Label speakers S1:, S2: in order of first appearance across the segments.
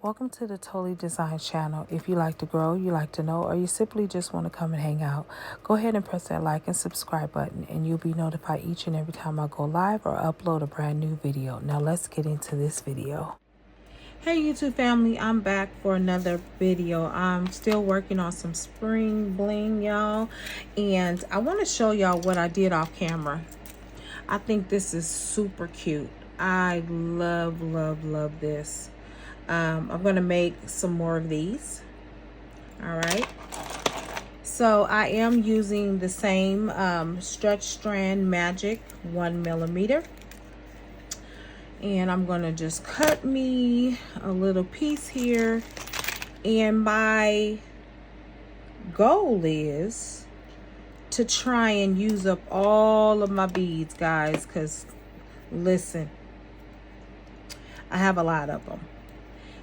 S1: Welcome to the Totally Design channel. If you like to grow, you like to know, or you simply just want to come and hang out, go ahead and press that like and subscribe button and you'll be notified each and every time I go live or upload a brand new video. Now let's get into this video. Hey YouTube family, I'm back for another video. I'm still working on some spring bling, y'all, and I want to show y'all what I did off camera. I think this is super cute. I love this. I'm gonna make some more of these. All right, so I am using the same stretch strand magic 1mm, and I'm gonna just cut me a little piece here, and my goal is to try and use up all of my beads, guys, because listen, I have a lot of them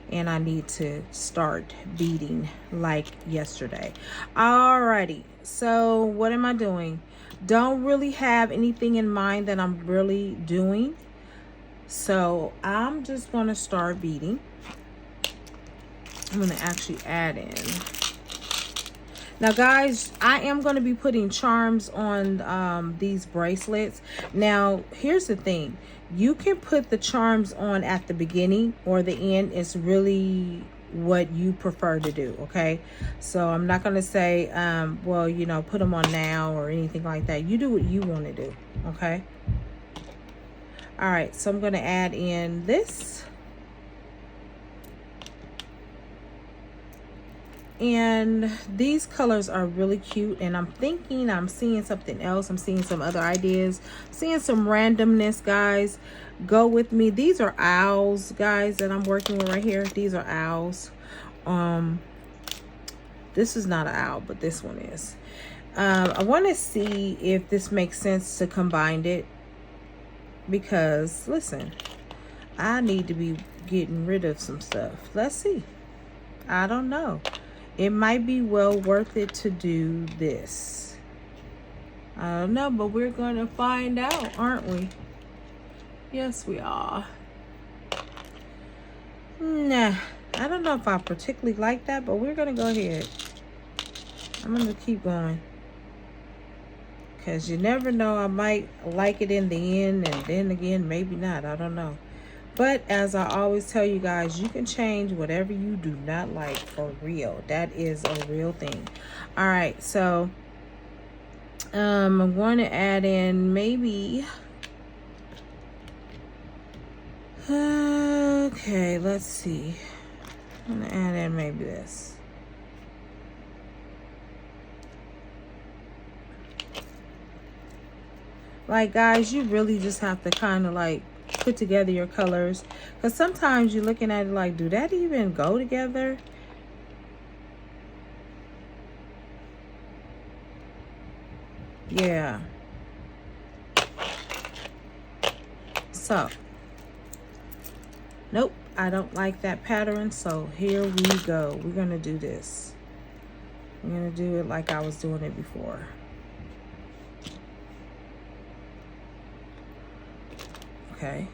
S1: and I need to start beading like yesterday. Alrighty, so what am I doing? Don't really have anything in mind that I'm really doing, so I'm just going to start beading. I'm going to actually add in. Now guys, I am going to be putting charms on these bracelets. Now here's the thing, you can put the charms on at the beginning or the end. It's really what you prefer to do, okay? So I'm not going to say well, you know, put them on now or anything like that. You do what you want to do, okay? All right, so I'm going to add in this. And these colors are really cute, and I'm thinking I'm seeing something else. I'm seeing some other ideas, seeing some randomness, guys. Go with me. These are owls, guys, that I'm working with right here. These are owls. This is not an owl, but this one is. I want to see if this makes sense to combine it, because listen, I need to be getting rid of some stuff. Let's see. I don't know. It might be well worth it to do this. I don't know, but we're going to find out, aren't we? Yes, we are. Nah, I don't know if I particularly like that, but we're going to go ahead. I'm going to keep going, because you never know. I might like it in the end, and then again, maybe not. I don't know. But as I always tell you guys, you can change whatever you do not like, for real. That is a real thing. All right, so I'm going to add in maybe, okay, let's see. I'm going to add in maybe this. Like, guys, you really just have to kind of like put together your colors, because sometimes you're looking at it like, do that even go together? Yeah. So nope, I don't like that pattern, so here we go. We're gonna do this. I'm gonna do it like I was doing it before. Okay.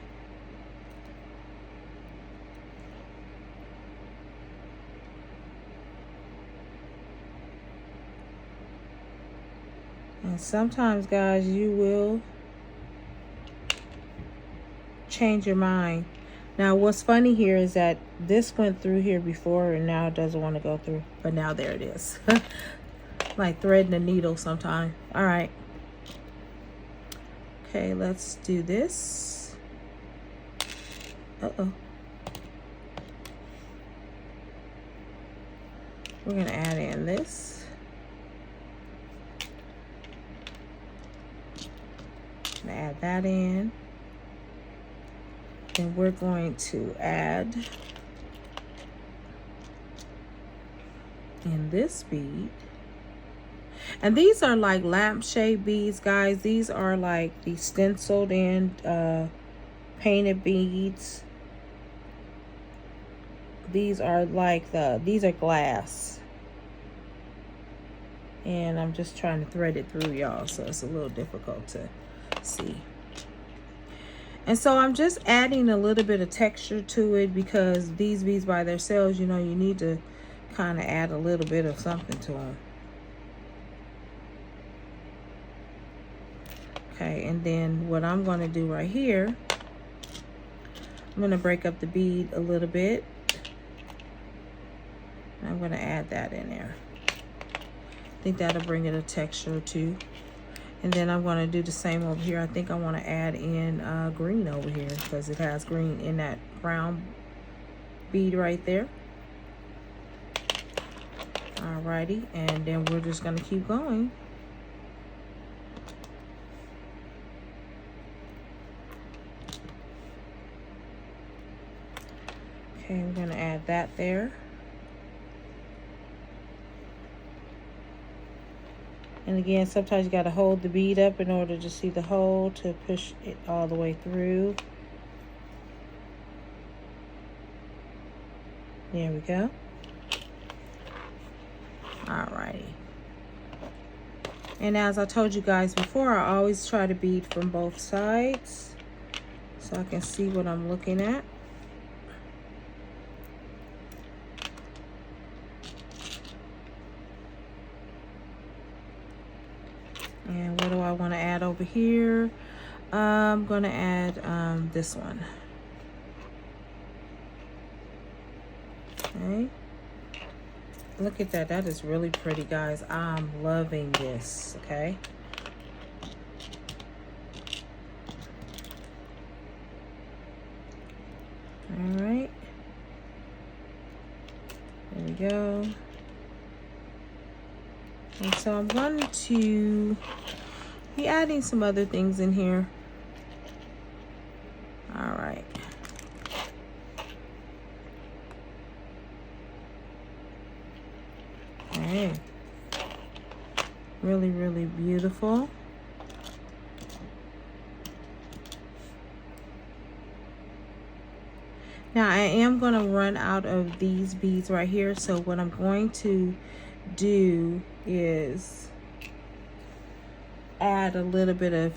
S1: And sometimes, guys, you will change your mind. Now, what's funny here is that this went through here before and now it doesn't want to go through. But now there it is. Like threading a needle sometime. All right. Okay, let's do this. Uh-oh. We're going to add in this. Add that in. Then we're going to add in this bead. And these are like lampshade beads, guys. These are like the stenciled in painted beads. These are like these are glass. And I'm just trying to thread it through, y'all, so it's a little difficult to see. And so I'm just adding a little bit of texture to it, because these beads by themselves, you know, you need to kind of add a little bit of something to them. Okay, and then what I'm going to do right here, I'm going to break up the bead a little bit. I'm going to add that in there. I think that'll bring it a texture too. And then I'm going to do the same over here. I think I want to add in green over here, because it has green in that brown bead right there. Alrighty, and then we're just going to keep going. Okay, we're going to add that there. And again, sometimes you got to hold the bead up in order to see the hole, to push it all the way through. There we go. Alrighty. And as I told you guys before, I always try to bead from both sides so I can see what I'm looking at. And what do I want to add over here? I'm going to add this one. Okay. Look at that. That is really pretty, guys. I'm loving this. Okay. All right. There we go. And so I'm going to be adding some other things in here. All right. Okay. Really, really beautiful. Now I am going to run out of these beads right here. So what I'm going to do is add a little bit of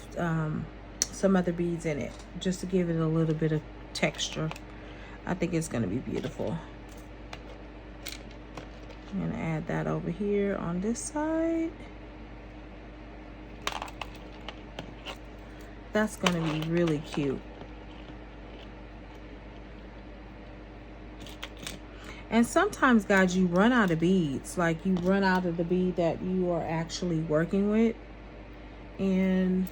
S1: some other beads in it, just to give it a little bit of texture. I think it's going to be beautiful. I'm going to add that over here on this side. That's going to be really cute. And sometimes, guys, you run out of beads. Like, you run out of the bead that you are actually working with. And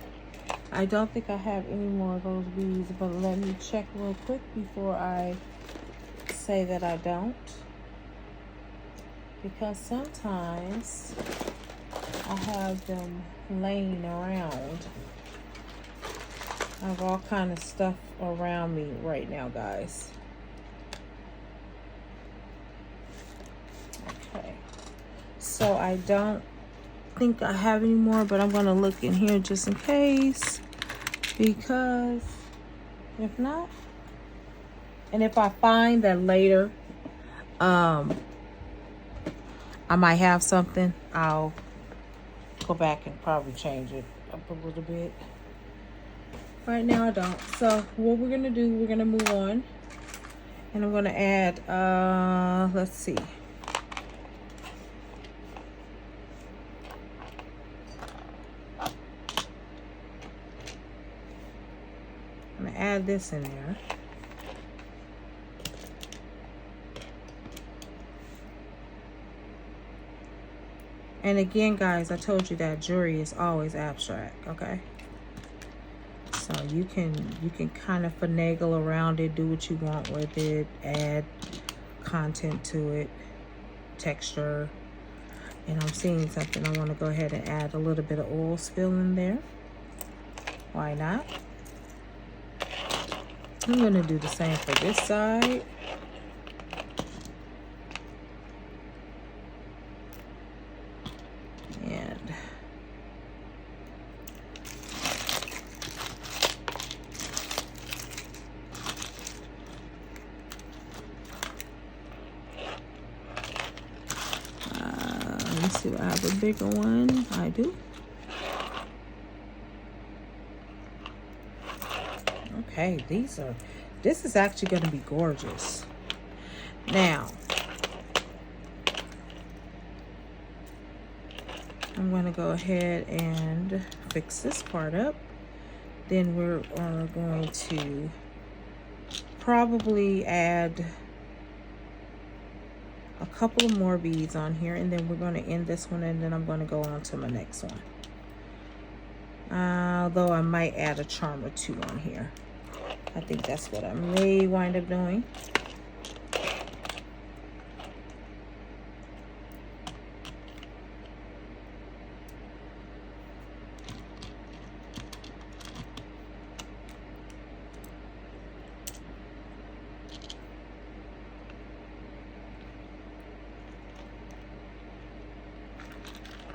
S1: I don't think I have any more of those beads, but let me check real quick before I say that I don't. Because sometimes I have them laying around. I have all kind of stuff around me right now, guys. Okay. So I don't think I have any more, but I'm going to look in here just in case. Because if not, and if I find that later, I might have something, I'll go back and probably change it up a little bit. Right now I don't. So what we're gonna do, we're gonna move on, and I'm gonna add let's see, I'm gonna add this in there. And again, guys, I told you that jewelry is always abstract, okay? So you can kind of finagle around it, do what you want with it, add content to it, texture. And I'm seeing something, I want to go ahead and add a little bit of oil spill in there. Why not? I'm going to do the same for this side. Let's see, do I have a bigger one? I do. Okay, this is actually going to be gorgeous. Now, I'm going to go ahead and fix this part up. Then we're going to probably add a couple of more beads on here, and then we're going to end this one, and then I'm going to go on to my next one. Although I might add a charm or two on here. I think that's what I may wind up doing.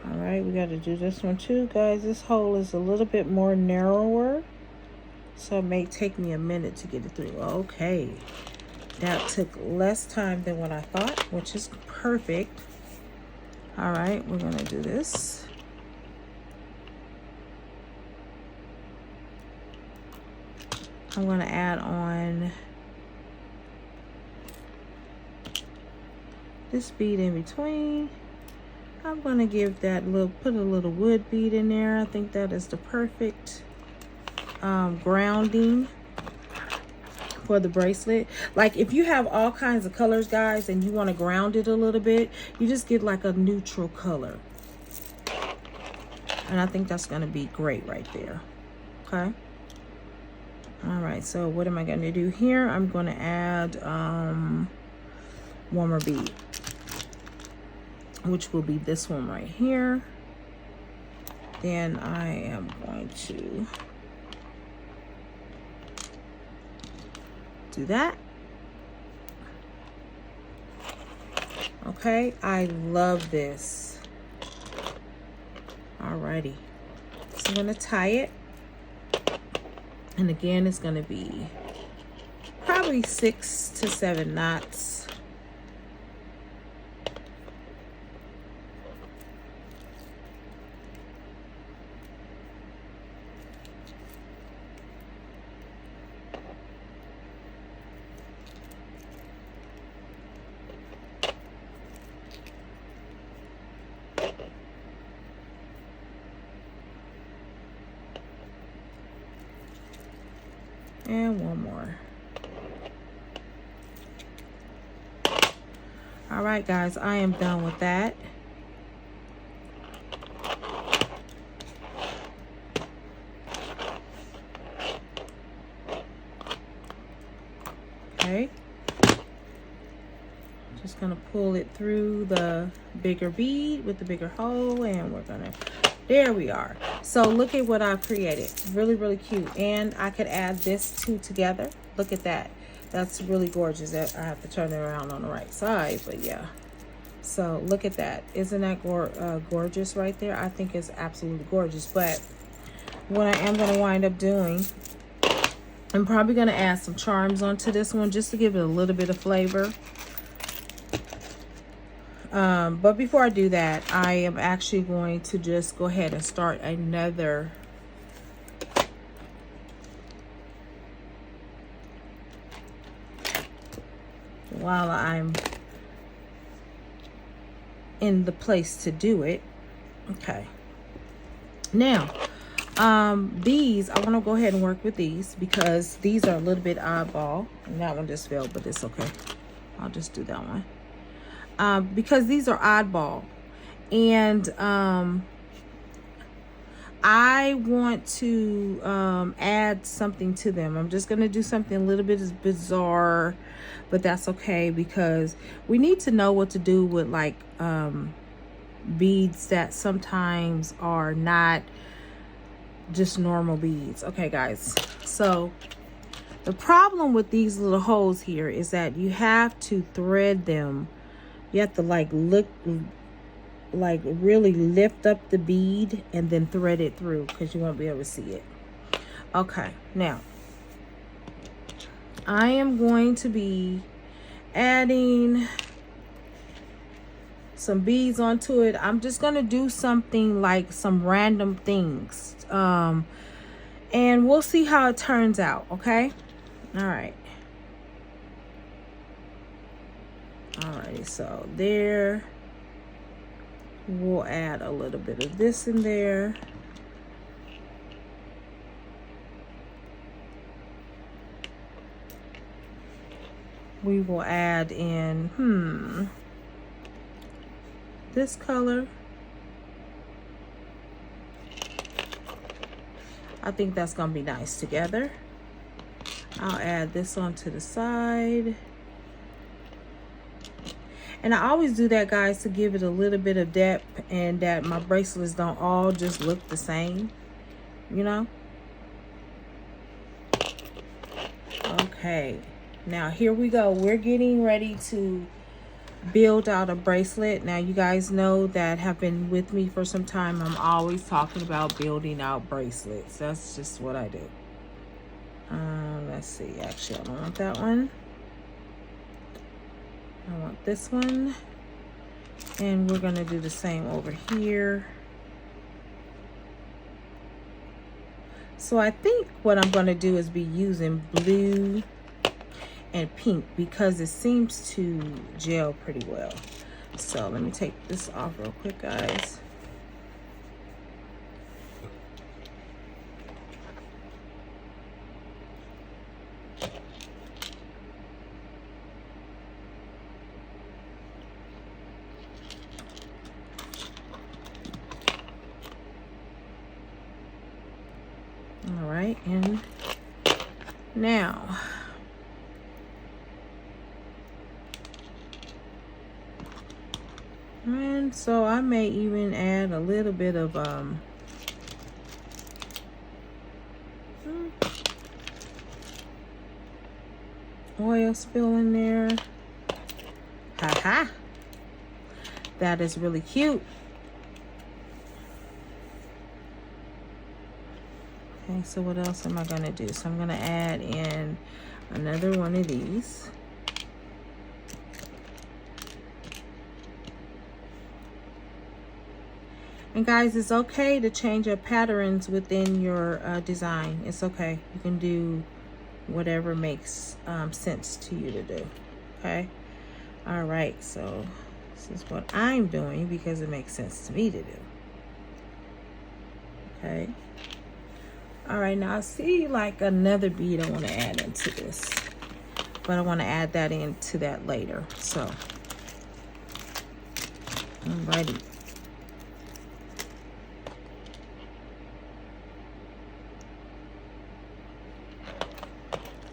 S1: Alright, we got to do this one too, guys. This hole is a little bit more narrower, so it may take me a minute to get it through. Okay, that took less time than what I thought, which is perfect. Alright, we're going to do this. I'm going to add on this bead in between. I'm going to give that put a little wood bead in there. I think that is the perfect grounding for the bracelet. Like if you have all kinds of colors, guys, and you want to ground it a little bit, you just get like a neutral color. And I think that's going to be great right there. Okay. All right. So what am I going to do here? I'm going to add one more bead, which will be this one right here. Then I am going to do that. Okay, I love this. Alrighty, so I'm gonna tie it, and again it's gonna be probably 6 to 7 knots. And one more. All right, guys, I am done with that. Okay. Just gonna pull it through the bigger bead with the bigger hole, and we're gonna, there we are. So look at what I've created. Really, really cute. And I could add this two together. Look at that. That's really gorgeous. I have to turn it around on the right side, but yeah. So look at that. Isn't that gorgeous right there? I think it's absolutely gorgeous. But what I am going to wind up doing, I'm probably going to add some charms onto this one just to give it a little bit of flavor. But before I do that, I am actually going to just go ahead and start another while I'm in the place to do it. Okay. Now, these, I want to go ahead and work with these because these are a little bit oddball. And that one just fell, but it's okay. I'll just do that one. Because these are oddball, and I want to add something to them. I'm just going to do something a little bit bizarre, but that's okay because we need to know what to do with like beads that sometimes are not just normal beads. Okay, guys, so the problem with these little holes here is that you have to thread them. You have to like really lift up the bead and then thread it through because you won't be able to see it. Okay, now I am going to be adding some beads onto it. I'm just going to do something like some random things. And we'll see how it turns out, okay? All right. Alrighty, so there. We'll add a little bit of this in there. We will add in, this color. I think that's gonna be nice together. I'll add this onto the side. And I always do that, guys, to give it a little bit of depth and that my bracelets don't all just look the same, you know? Okay, now here we go. We're getting ready to build out a bracelet. Now, you guys know that have been with me for some time, I'm always talking about building out bracelets. That's just what I do. Let's see. Actually, I don't want that one. I want this one. And we're going to do the same over here. So I think what I'm going to do is be using blue and pink because it seems to gel pretty well. So let me take this off real quick, guys. All right, and now and so I may even add a little bit of oil spill in there. Haha, that is really cute. Okay, so what else am I gonna do? So I'm gonna add in another one of these. And guys, it's okay to change your patterns within your design. It's okay. You can do whatever makes sense to you to do. Okay. All right. So this is what I'm doing because it makes sense to me to do. Okay. All right. Now I see like another bead I want to add into this, but I want to add that into that later. So, alrighty.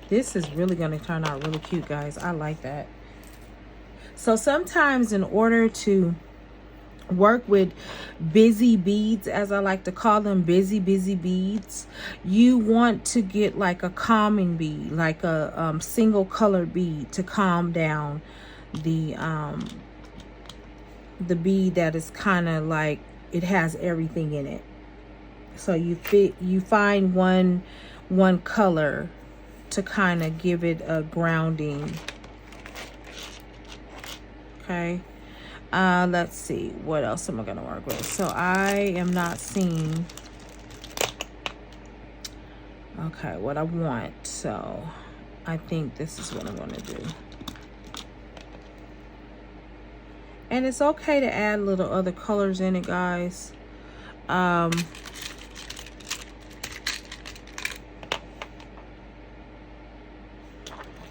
S1: This is really going to turn out really cute, guys. I like that. So sometimes in order to work with busy beads, as I like to call them, busy beads, you want to get like a calming bead, like a single color bead to calm down the bead that is kind of like it has everything in it. So you find one color to kind of give it a grounding. Okay. Let's see, what else am I gonna work with? So I am not seeing what I want, so I think this is what I'm gonna do. And it's okay to add little other colors in it, guys.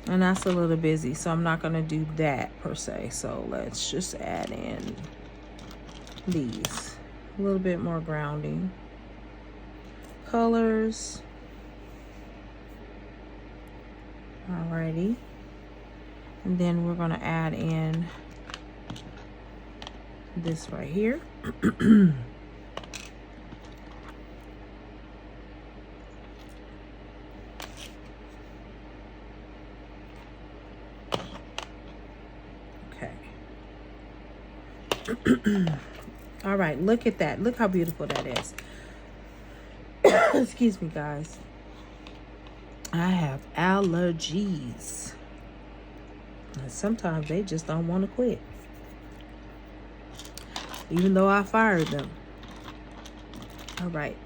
S1: And that's a little busy, so I'm not going to do that per se. So let's just add in these. A little bit more grounding colors. Alrighty. And then we're going to add in this right here. All right, look at that. Look how beautiful that is. Excuse me, guys. I have allergies. And sometimes they just don't want to quit. Even though I fired them. All right.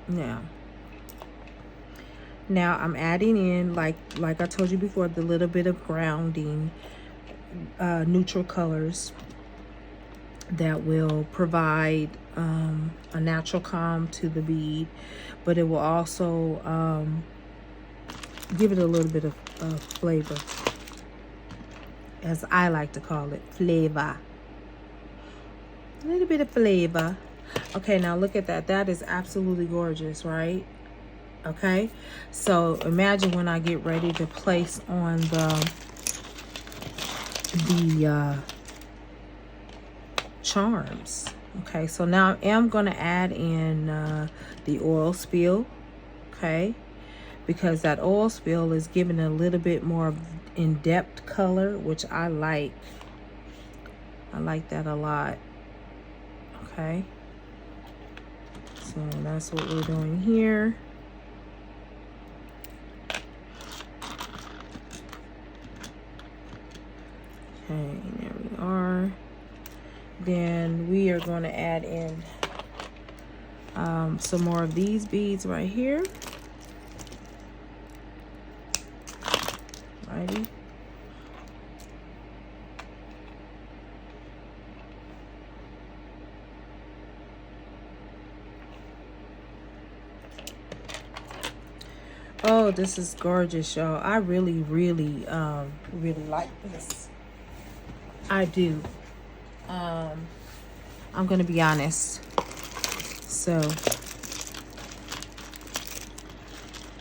S1: Now, Now I'm adding in, like I told you before, the little bit of grounding neutral colors that will provide a natural calm to the bead, but it will also give it a little bit of flavor, as I like to call it, flavor. A little bit of flavor. Okay, now look at that. That is absolutely gorgeous, right? Okay, so imagine when I get ready to place on the charms. Okay, so now I am going to add in the oil spill, okay, because that oil spill is giving a little bit more in-depth color, which I like. I like that a lot. Okay, so that's what we're doing here. Okay, there we are. Then we are going to add in some more of these beads right here. Righty. Oh, this is gorgeous, y'all. I really like this. I do. I'm gonna be honest. So,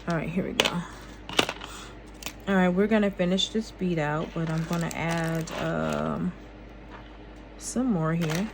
S1: all right, here we go. All right, we're gonna finish this bead out, but I'm gonna add some more here.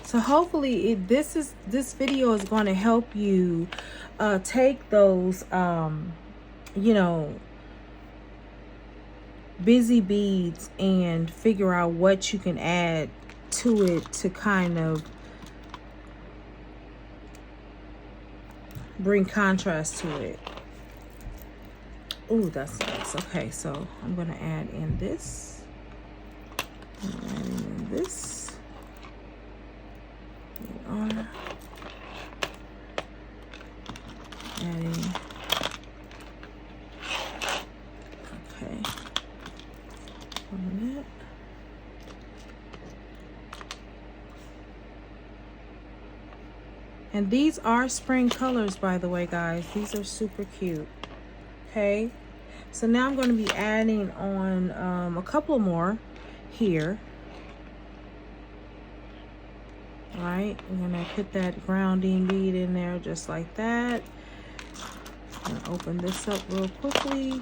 S1: So hopefully this video is going to help you take those you know, busy beads and figure out what you can add to it to kind of bring contrast to it. Ooh, that's nice. Okay, so I'm going to add in this. I'm adding in this. Adding okay on that. And these are spring colors, by the way, guys. These are super cute. Okay, so now I'm going to be adding on a couple more here. All right, I'm gonna put that grounding bead in there just like that. I'm gonna open this up real quickly.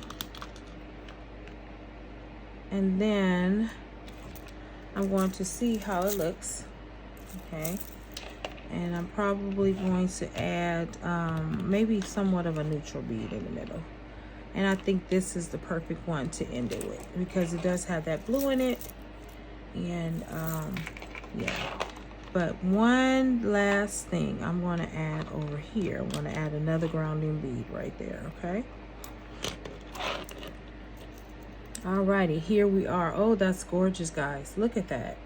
S1: And then I'm going to see how it looks. Okay, and I'm probably going to add maybe somewhat of a neutral bead in the middle. And I think this is the perfect one to end it with because it does have that blue in it. And yeah. But one last thing I'm going to add over here. I'm going to add another grounding bead right there, okay? Alrighty, here we are. Oh, that's gorgeous, guys. Look at that.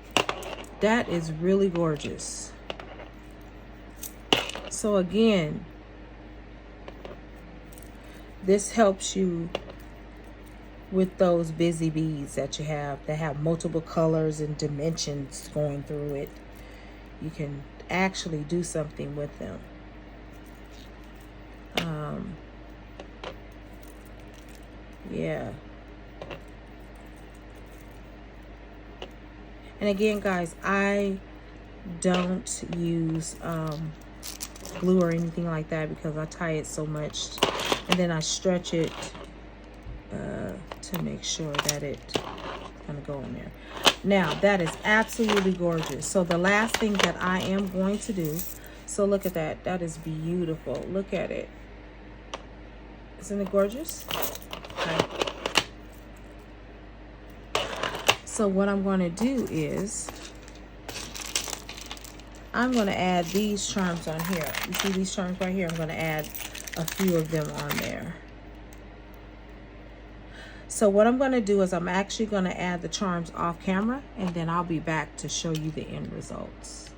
S1: That is really gorgeous. So again, this helps you with those busy beads that you have that have multiple colors and dimensions going through it. You can actually do something with them. Yeah. And again, guys, I don't use glue or anything like that because I tie it so much, and then I stretch it to make sure that it's gonna go in there. Now, that is absolutely gorgeous. So the last thing that I am going to do, so look at that. That is beautiful. Look at it. Isn't it gorgeous? Okay. So what I'm going to do is I'm going to add these charms on here. You see these charms right here? I'm going to add a few of them on there. So what I'm going to do is I'm actually going to add the charms off camera, and then I'll be back to show you the end results.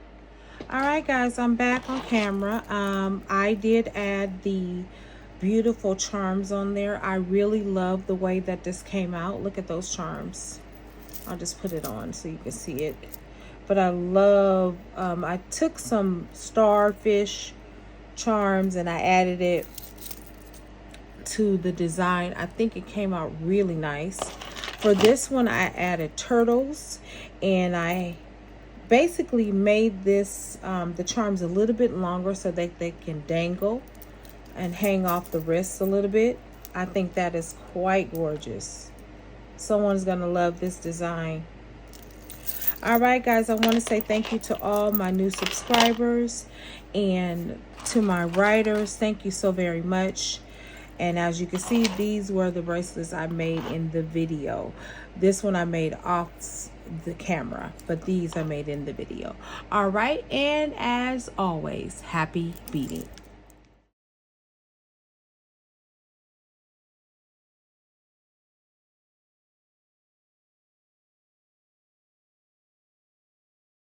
S1: All right, guys, I'm back on camera. I did add the beautiful charms on there. I really love the way that this came out. Look at those charms. I'll just put it on so you can see it. But I love, I took some starfish charms and I added it to the design. I think it came out really nice. For this one, I added turtles, and I basically made this, the charms a little bit longer so that they can dangle and hang off the wrists a little bit. I think that is quite gorgeous. Someone's gonna love this design. All right, guys, I want to say thank you to all my new subscribers and to my writers. Thank you so very much. And as you can see, these were the bracelets I made in the video. This one I made off the camera, but these I made in the video. All right, and as always, happy beading.